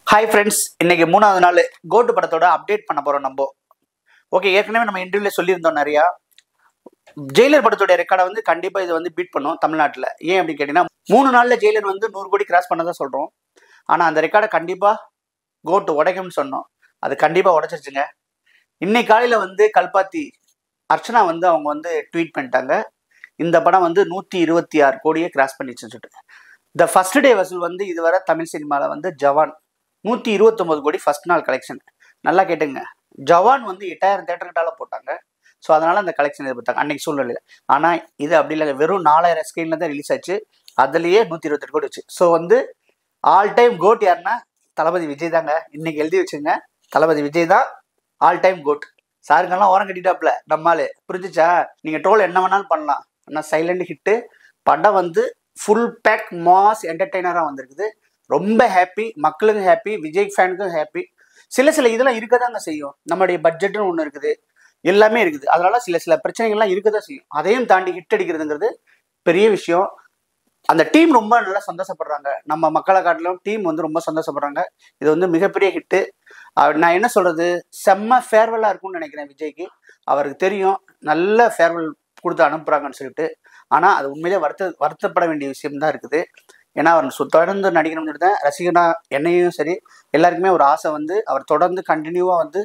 Hi friends, இன்னைக்கு 3வது நாள் கோட்டு படத்தோட அப்டேட் பண்ண போறோம் நம்ம. ஓகே, ஏற்கனவே நம்ம இன்டர்வியூல சொல்லியிருந்தோம் நிறையா. ஜெயிலர் படத்தோட ரெக்கார்டை வந்து கண்டிப்பா இது வந்து பீட் பண்ணும் தமிழ்நாட்டில். ஏன் அப்படின்னு கேட்டீங்கன்னா 3 நாள்ல ஜெயிலர் வந்து 100 கோடி கிராஸ் பண்ணதான் சொல்றோம். ஆனா அந்த ரெக்கார்டை கண்டிப்பா கோட்டு உடைக்கும்னு சொன்னோம். அது கண்டிப்பா உடைச்சிருச்சுங்க. இன்னைக்கு காலையில வந்து கல்பாத்தி அர்ச்சனா வந்து அவங்க வந்து ட்வீட் பண்ணிட்டாங்க, இந்த படம் வந்து 126 கோடியை கிராஸ் பண்ணிச்சுன்னு சொல்லிட்டு. த ஃபர்ஸ்ட் டே வசூல் வந்து இதுவரை தமிழ் சினிமாவில் வந்து ஜவான் 129 கோடி ஃபர்ஸ்ட் நாள் கலெக்ஷன். நல்லா கேட்டுங்க, ஜவான் வந்து 8000 தேட்டர்கிட்டால போட்டாங்க. ஸோ அதனால அந்த கலெக்ஷன் எதிர்பார்த்தாங்க அன்னைக்கு சூழ்நிலையில். ஆனால் இது அப்படி இல்லை, வெறும் 4000 ஸ்க்ரீனில் தான் ரிலீஸ் ஆச்சு. அதுலேயே 128 கோடி வச்சு. ஸோ வந்து ஆல் டைம் கோட் யாருன்னா தளபதி விஜய் தாங்க. இன்னைக்கு எழுதி வச்சுங்க, தளபதி விஜய் தான் ஆல் டைம் கோட். சாருங்கெல்லாம் ஓரம் கட்டிட்டாப்ல நம்மால். புரிஞ்சிச்சா? நீங்கள் ட்ரோல் என்ன வேணாலும் பண்ணலாம், ஆனால் சைலண்ட் ஹிட்டு படம் வந்து ஃபுல் பேக் மாஸ் என்டர்டெய்னராக வந்திருக்குது. ரொம்ப ஹாப்பி, மக்களுக்கும் ஹாப்பி, விஜய் ஃபேனுக்கும் ஹாப்பி. சில இதெல்லாம் இருக்க தாங்க செய்யும். நம்மளுடைய பட்ஜெட்னு ஒன்று இருக்குது, எல்லாமே இருக்குது. அதனால சில பிரச்சனைகள்லாம் இருக்க தான் செய்யும். அதையும் தாண்டி ஹிட் அடிக்கிறதுங்கிறது பெரிய விஷயம். அந்த டீம் ரொம்ப நல்லா சந்தோஷப்படுறாங்க. நம்ம மக்களை காட்டிலும் டீம் வந்து ரொம்ப சந்தோஷப்படுறாங்க. இது வந்து மிகப்பெரிய ஹிட்டு. நான் என்ன சொல்றது, செம்ம ஃபேர்வெல்லாக இருக்கும்னு நினைக்கிறேன் விஜய்க்கு. அவருக்கு தெரியும் நல்ல ஃபேர்வெல் கொடுத்து அனுப்புறாங்கன்னு சொல்லிட்டு. ஆனால் அது உண்மையிலே வருத்தப்பட வேண்டிய விஷயம் தான் இருக்குது. ஏன்னா அவர் தொடர்ந்து நடிக்கணும்னு சொல்லிட்டு தான் ரசிகனா என்னையும் சரி எல்லாருக்குமே ஒரு ஆசை வந்து அவர் தொடர்ந்து கண்டினியூவாக வந்து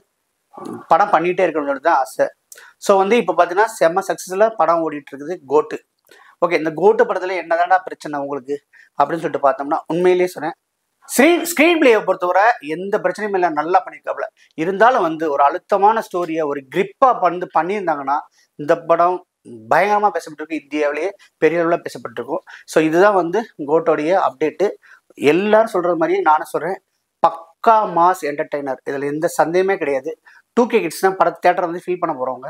படம் பண்ணிகிட்டே இருக்கணும்னு சொல்லிட்டு தான் ஆசை. ஸோ வந்து இப்போ பார்த்தீங்கன்னா செம்ம சக்ஸஸ்ஃபுல்லாக படம் ஓடிட்டு இருக்குது கோட்டு. ஓகே, இந்த கோட்டு படத்தில் என்னதான்டா பிரச்சனை உங்களுக்கு அப்படின்னு சொல்லிட்டு பார்த்தோம்னா, உண்மையிலேயே சொன்னேன், ஸ்க்ரீன் பிளேயை பொறுத்தவரை எந்த பிரச்சனையும் இல்லை, நல்லா பண்ணியிருக்காப்புல. இருந்தாலும் வந்து ஒரு அழுத்தமான ஸ்டோரியை ஒரு கிரிப்பாக பண்ணியிருந்தாங்கன்னா இந்த படம் பயங்கரமாக பேசப்பட்டிருக்கு. இந்தியாவிலேயே பெரிய அளவில் பேசப்பட்டிருக்கும். ஸோ இதுதான் வந்து கோட்டோடைய அப்டேட்டு. எல்லாரும் சொல்கிற மாதிரி நானும் சொல்கிறேன், பக்கா மாஸ் என்டர்டெய்னர், இதில் எந்த சந்தேகமே கிடையாது. 2K கிட்ஸ் தான் படம் தேட்டரை வந்து ஃபீல் பண்ண போகிறவங்க.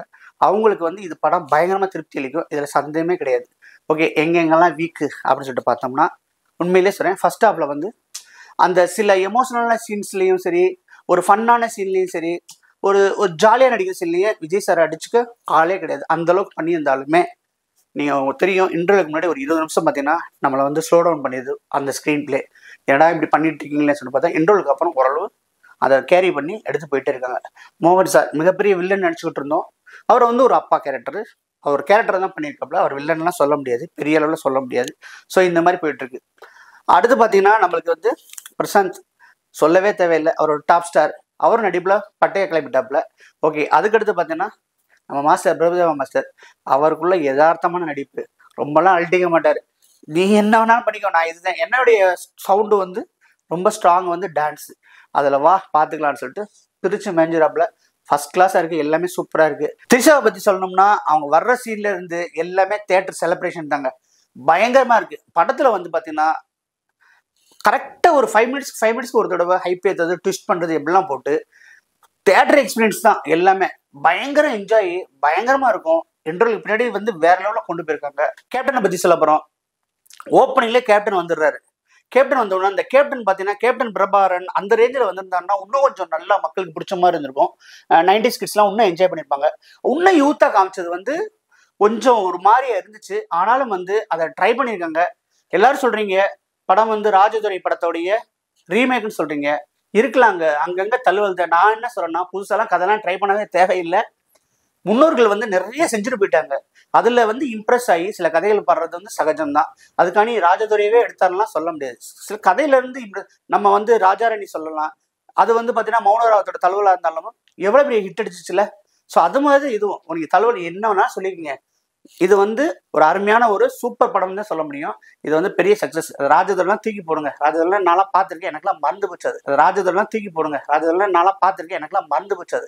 அவங்களுக்கு வந்து இது படம் பயங்கரமாக திருப்தி அளிக்கும், இதில் சந்தேகமே கிடையாது. ஓகே, எங்கெங்கெல்லாம் வீக்கு அப்படின்னு சொல்லிட்டு பார்த்தோம்னா, உண்மையிலே சொல்கிறேன், ஃபர்ஸ்ட் ஹாஃபில் வந்து அந்த சில எமோஷனலான சீன்ஸ்லேயும் சரி, ஒரு ஃபன்னான சீன்லேயும் சரி, ஒரு ஜாலியாக நடிக்கிற சீன்லேயே விஜய் சார் அடிச்சுக்க ஆளே கிடையாது. அந்தளவுக்கு பண்ணியிருந்தாலுமே நீங்கள் உங்களுக்கு தெரியும், இன்டர்வியூக்கு முன்னாடி ஒரு 20 நிமிஷம் பார்த்தீங்கன்னா நம்மளை வந்து ஸ்லோ டவுன் பண்ணிடுது அந்த ஸ்க்ரீன் பிளே. ஏன்னா இப்படி பண்ணிட்டு இருக்கீங்களே சொல்லி பார்த்தா இன்டர்வியூக்கு அப்புறம் ஓரளவு அதை கேரி பண்ணி எடுத்து போயிட்டே இருக்காங்க. மோகன் சார் மிகப்பெரிய வில்லன் நினச்சிக்கிட்டு இருந்தோம். அவர் வந்து ஒரு அப்பா கேரக்டர், அவர் கேரக்டர் தான் பண்ணியிருக்காப்புல. அவர் வில்லன்லாம் சொல்ல முடியாது, பெரிய அளவில் சொல்ல முடியாது. ஸோ இந்த மாதிரி போயிட்டுருக்கு. அடுத்து பார்த்தீங்கன்னா நம்மளுக்கு வந்து பிரசாந்த் சொல்லவே தேவையில்லை, அவர் ஒரு டாப் ஸ்டார். அவரும் நடிப்பில் பட்டையை கிளப்பிட்டாப்புல. ஓகே, அதுக்கடுத்து பார்த்தீங்கன்னா நம்ம மாஸ்டர் பிரபுதேவா மாஸ்டர், அவருக்குள்ள யதார்த்தமான நடிப்பு, ரொம்பலாம் அழட்டிக்க மாட்டார். நீ என்ன வேணாலும் பண்ணிக்கோ, நான் இதுதான் என்னுடைய சவுண்டு வந்து ரொம்ப ஸ்ட்ராங் வந்து டான்ஸு, அதில் வா பார்த்துக்கலான்னு சொல்லிட்டு பிரித்து மேஞ்சிராப்புல. ஃபர்ஸ்ட் கிளாஸாக இருக்குது, எல்லாமே சூப்பராக இருக்குது. த்ரிஷாவை பற்றி சொல்லணும்னா அவங்க வர்ற சீன்ல இருந்து எல்லாமே தேட்டர் செலிப்ரேஷன் தாங்க, பயங்கரமாக இருக்குது. படத்தில் வந்து பார்த்தீங்கன்னா கரெக்டாக ஒரு 5 மினிட்ஸ்க்கு ஒரு தடவை ஹைப் ஏற்றது, ட்விஸ்ட் பண்ணுறது எப்படிலாம் போட்டு தேட்டர் எக்ஸ்பீரியன்ஸ் தான் எல்லாமே. பயங்கர என்ஜாய், பயங்கரமாக இருக்கும். இன்டர்வலுக்கு பின்னாடி வந்து வேற லெவலில் கொண்டு போயிருக்காங்க. கேப்டனை பற்றி சொல்ல போகிறோம். ஓப்பனிங்லேயே கேப்டன் வந்துடுறாரு. கேப்டன் வந்தோடனே அந்த கேப்டன் பார்த்தீங்கன்னா கேப்டன் பிரபாகரன் அந்த ரேஞ்சில் வந்திருந்தாருன்னா இன்னும் கொஞ்சம் நல்லா மக்களுக்கு பிடிச்ச மாதிரி இருந்திருக்கும். 90s கிட்ஸ்லாம் இன்னும் என்ஜாய் பண்ணியிருப்பாங்க. இன்னும் யூத்தாக காமிச்சது வந்து கொஞ்சம் ஒரு மாதிரியா இருந்துச்சு. ஆனாலும் வந்து அதை ட்ரை பண்ணியிருக்காங்க. எல்லாரும் சொல்றீங்க படம் வந்து ராஜதுரை படத்தோடைய ரீமேக்னு சொல்றீங்க. இருக்கலாங்க, அங்கங்க தழுவல் தான். நான் என்ன சொல்றேன்னா, புதுசாலாம் கதைலாம் ட்ரை பண்ணவே தேவையில்லை. முன்னோர்கள் வந்து நிறைய செஞ்சுட்டு போயிட்டாங்க. அதுல வந்து இம்ப்ரெஸ் ஆகி சில கதைகள் பாடுறது வந்து சகஜம்தான். அதுக்காண்டி ராஜதுரையவே எடுத்தாருலாம் சொல்ல முடியாது. சில கதையில இருந்து நம்ம வந்து ராஜாராணி சொல்லலாம். அது வந்து பாத்தீங்கன்னா மௌனராவத்தோட தழுவலா இருந்தாலும் எவ்வளவு பெரிய ஹிட் அடிச்சிச்சுல. ஸோ அது மாதிரி இதுவும் உனக்கு தழுவல் என்ன வேணா சொல்லிருக்கீங்க. இது வந்து ஒரு அருமையான ஒரு சூப்பர் படம் தான் சொல்ல முடியும். இது வந்து பெரிய சக்சஸ். ராஜதுரெல்லாம் தூக்கி போடுங்க. ராஜதுரெல்லாம் நான்லாம் பார்த்துருக்கேன், எனக்குலாம் மறந்து போச்சது. ராஜதுரெல்லாம் தூக்கி போடுங்க. ராஜதுரெல்லாம் நான்லாம் பார்த்துருக்கேன், எனக்குலாம் மறந்து போச்சது.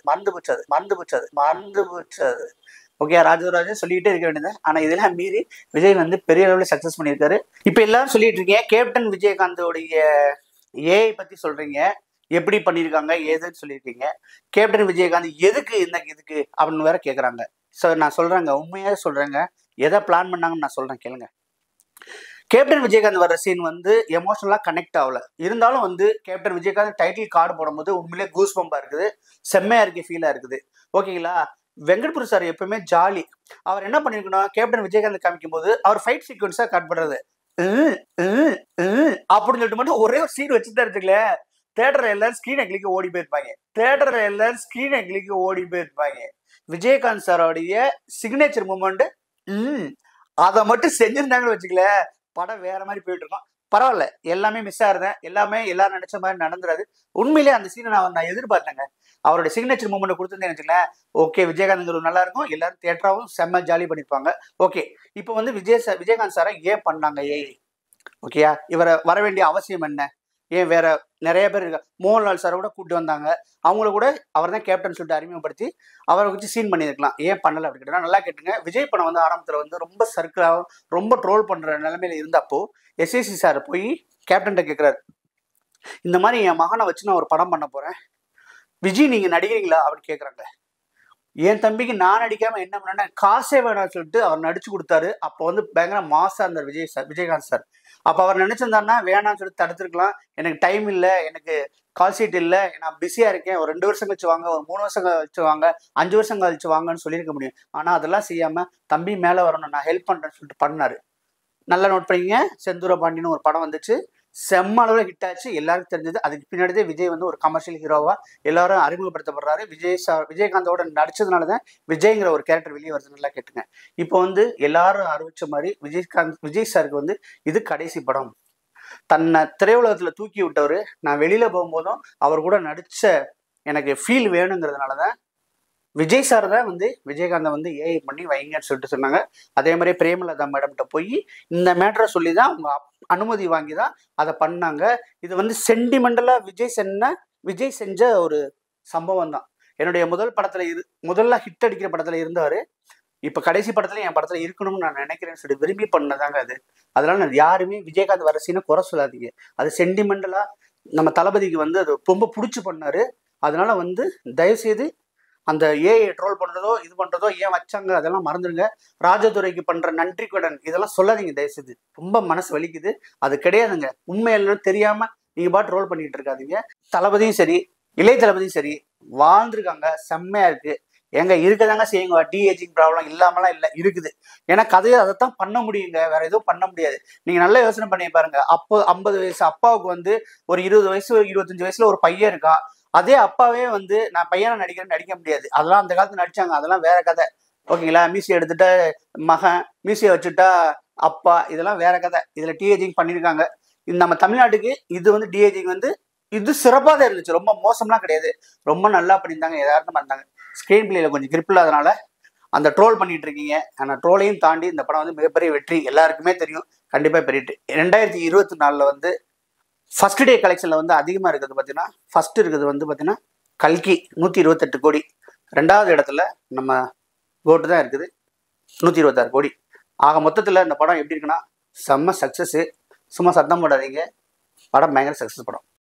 ஓகே, ராஜராஜன் சொல்லிக்கிட்டே இருக்க வேண்டியது. ஆனா இதெல்லாம் மீறி விஜய் வந்து பெரிய அளவில் சக்சஸ் பண்ணியிருக்காரு. இப்ப எல்லாரும் சொல்லிட்டு இருக்கீங்க கேப்டன் விஜயகாந்தோடைய ஏஐ பத்தி சொல்றீங்க, எப்படி பண்ணியிருக்காங்க ஏதுன்னு சொல்லியிருக்கீங்க. கேப்டன் விஜயகாந்த் எதுக்கு இதுக்கு அப்படின்னு வேற கேட்குறாங்க. ஸோ நான் சொல்றேங்க, உண்மையாக சொல்றேங்க, எதை பிளான் பண்ணாங்கன்னு நான் சொல்றேன் கேளுங்க. கேப்டன் விஜயகாந்த் வர்ற சீன் வந்து எமோஷனலா கனெக்ட் ஆகல. இருந்தாலும் வந்து கேப்டன் விஜயகாந்த் டைட்டில் கார்டு போடும்போது உண்மையிலே கூஸ் பம்பா இருக்குது, செம்மையா இருக்கு, ஃபீலா இருக்குது. ஓகேங்களா? வெங்கட்புரி சார் எப்பவுமே ஜாலி. அவர் என்ன பண்ணிருக்கணும், கேப்டன் விஜயகாந்த் காமிக்கும் போது அவர் ஃபைட் சீக்வன்ஸா கட் பண்றது அப்படின்னு சொல்லிட்டு மட்டும் ஒரே ஒரு சீன் வச்சுதான் இருக்குல்ல, தேட்டர் எல்லாரும் ஸ்கிரீனை கிளிக்க ஓடி போயிருப்பாங்க. தேட்டர் எல்லாரும் ஸ்கிரீனை கிளிக்க ஓடி போயிருப்பாங்க. விஜயகாந்த் சாரோடைய சிக்னேச்சர் மூமெண்ட் அதை மட்டும் செஞ்சிருந்தாங்கன்னு வச்சுக்கல, படம் வேற மாதிரி போயிட்டு இருக்கோம். பரவாயில்ல, எல்லாமே மிஸ் ஆகுறேன், எல்லாமே எல்லாரும் நினைச்ச மாதிரி நடந்துறாது. உண்மையிலேயே அந்த சீனை நான் எதிர்பார்த்தேங்க. அவருடைய சிக்னேச்சர் மூமெண்ட் கொடுத்துருந்தேன்னு வச்சுக்கலேன், ஓகே விஜயகாந்த் நல்லா இருக்கும், எல்லாரும் தியேட்டராகவும் செம்ம ஜாலி பண்ணியிருப்பாங்க. ஓகே, இப்போ வந்து விஜயகாந்த் சாரை ஏன் பண்ணாங்க ஓகேயா? இவரை வர வேண்டிய அவசியம் என்ன? ஏன் வேற நிறைய பேர் இருக்கா, மோகன்லால் சாரை கூட கூப்பிட்டு வந்தாங்க, அவங்கள கூட அவர் தான் கேப்டன் சொல்லிட்டு அறிமுகப்படுத்தி அவரை வச்சு சீன் பண்ணியிருக்கலாம். ஏன் பண்ணலை அப்படி கேட்டால் நல்லா கேட்டுங்க. விஜய் படம் வந்து ஆரம்பத்தில் வந்து ரொம்ப சர்க்கிளாகவும் ரொம்ப ட்ரோல் பண்ணுற நிலைமையில இருந்தப்போ எஸ்ஏசி சார் போய் கேப்டன்கிட்ட கேட்குறாரு, இந்த மாதிரி என் மகனை வச்சு நான் ஒரு படம் பண்ண போகிறேன், விஜய் நீங்கள் நடிக்கிறீங்களா அப்படின்னு கேட்குறாங்க. என் தம்பிக்கு நான் நடிக்காமல் என்ன பண்ணேன்னா காசே வேணாம்னு சொல்லிட்டு அவர் நடிச்சு கொடுத்தாரு. அப்போ வந்து பயங்கர மாசாக இருந்தார் விஜயகாந்த் சார். அப்போ அவர் நினச்சிருந்தாருன்னா வேணாம்னு சொல்லிட்டு தடுத்துருக்கலாம். எனக்கு டைம் இல்லை, எனக்கு கால் ஷீட் இல்லை, நான் பிஸியாக இருக்கேன், ஒரு 2 வருஷம் கழிச்சு வாங்க, ஒரு 3 வருஷம் கழிச்சு வாங்க, 5 வருஷம் கழிச்சு வாங்கன்னு சொல்லியிருக்க முடியும். ஆனால் அதெல்லாம் செய்யாமல் தம்பி மேலே வரணும், நான் ஹெல்ப் பண்ணுறேன்னு சொல்லிட்டு பண்ணார். நல்லா நோட் பண்ணிங்க. செந்தூர பாண்டியன்னு ஒரு படம் வந்துச்சு, செம்ம அளவில் ஹிட் ஆச்சு, எல்லாருக்கும் தெரிஞ்சது. அதுக்கு பின்னாடியே விஜய் வந்து ஒரு கமர்ஷியல் ஹீரோவா எல்லாரும் அறிமுகப்படுத்தப்படுறாரு. விஜயகாந்தோட நடிச்சதுனால தான் விஜய்ங்கிற ஒரு கேரக்டர் வெளியே வருது. நல்லா கேட்டுங்க. இப்போ வந்து எல்லாரும் அறிவிச்ச மாதிரி விஜய் சாருக்கு வந்து இது கடைசி படம். தன்னை திரையுலகத்துல தூக்கி விட்டவர், நான் வெளியில போகும்போதும் அவர் கூட நடிச்ச எனக்கு ஃபீல் வேணுங்கிறதுனாலதான் விஜய் சார் தான் வந்து விஜயகாந்தை வந்து ஏஐ பண்ணி வைங்கன்னு சொல்லிட்டு சொன்னாங்க. அதே மாதிரி பிரேமலதா மேடம்கிட்ட போய் இந்த மேட்டரை சொல்லி தான் அவங்க அனுமதி வாங்கி தான் அதை பண்ணாங்க. இது வந்து சென்டிமெண்டலா விஜய் செஞ்ச ஒரு சம்பவம் தான். என்னுடைய முதல்ல ஹிட் அடிக்கிற படத்துல இருந்தாரு, இப்ப கடைசி படத்துல என் படத்துல இருக்கணும்னு நான் நினைக்கிறேன்னு சொல்லி விரும்பி பண்ணதாங்க அது. அதனால நான் யாருமே விஜயகாந்த் வர சீனை குறை சொல்லாதீங்க. அது சென்டிமெண்டலா நம்ம தளபதிக்கு வந்து அது ரொம்ப பிடிச்சி பண்ணாரு. அதனால வந்து தயவுசெய்து அந்த ஏஐ ட்ரோல் பண்றதோ இது பண்றதோ ஏன் வச்சாங்க அதெல்லாம் மறந்துடுங்க. ராஜதுரைக்கு பண்ற நன்றி கடன் இதெல்லாம் சொல்லாதீங்க தயவுசெய்து, ரொம்ப மனசு வலிக்குது. அது கிடையாதுங்க. உண்மையில தெரியாம நீங்க பாட்டு ட்ரோல் பண்ணிட்டு இருக்காதீங்க. தளபதியும் சரி, இளைய தளபதியும் சரி வாழ்ந்துருக்காங்க, செம்மையா இருக்கு. எங்க இருக்கதாங்க செய்யுங்க, டிஏஜிங் ப்ராப்ளம் இல்லாமலாம் இல்லை, இருக்குது. ஏன்னா கதையை அதைத்தான் பண்ண முடியுங்க, வேற எதுவும் பண்ண முடியாது. நீங்க நல்லா யோசனை பண்ணி பாருங்க. அப்போ 50 வயசு அப்பாவுக்கு வந்து ஒரு 20 வயசு 25 வயசுல ஒரு பையன் இருக்கா, அதே அப்பாவே வந்து நான் பையனை நடிக்க முடியாது. அதெல்லாம் அந்த காலத்துல நடிச்சாங்க, அதெல்லாம் வேற கதை. ஓகேங்களா? மியூசியை எடுத்துட்டா மகன், மியூசியை வச்சுட்டா அப்பா, இதெல்லாம் வேற கதை. இதுல டிஏஜிங் பண்ணியிருக்காங்க. இது நம்ம தமிழ்நாட்டுக்கு இது வந்து டிஏஜிங் வந்து இது சிறப்பாக தான் இருந்துச்சு, ரொம்ப மோசம்லாம் கிடையாது, ரொம்ப நல்லா பண்ணியிருந்தாங்க, யதார்த்தமா இருந்தாங்க. ஸ்கிரீன் பிளேல கொஞ்சம் கிரிப் இல்லாதனால அந்த ட்ரோல் பண்ணிட்டு இருக்கீங்க. ஆனால் ட்ரோலையும் தாண்டி இந்த படம் வந்து மிகப்பெரிய வெற்றி, எல்லாருக்குமே தெரியும், கண்டிப்பா பெரிய 2024 வந்து ஃபர்ஸ்ட் டே கலெக்ஷன்ல வந்து அதிகமா இருக்கிறது பார்த்தீங்கன்னா, ஃபர்ஸ்ட் இருக்கிறது வந்து பார்த்தீங்கன்னா கல்கி 128 கோடி, 2வது இடத்துல நம்ம கோட்டு தான் இருக்குது 126 கோடி. ஆக மொத்தத்தில் இந்த படம் எப்படி இருக்குன்னா செம்ம சக்ஸஸ். சும்மா சத்தம் போடாதீங்க, படம் பயங்கர சக்ஸஸ் படம்.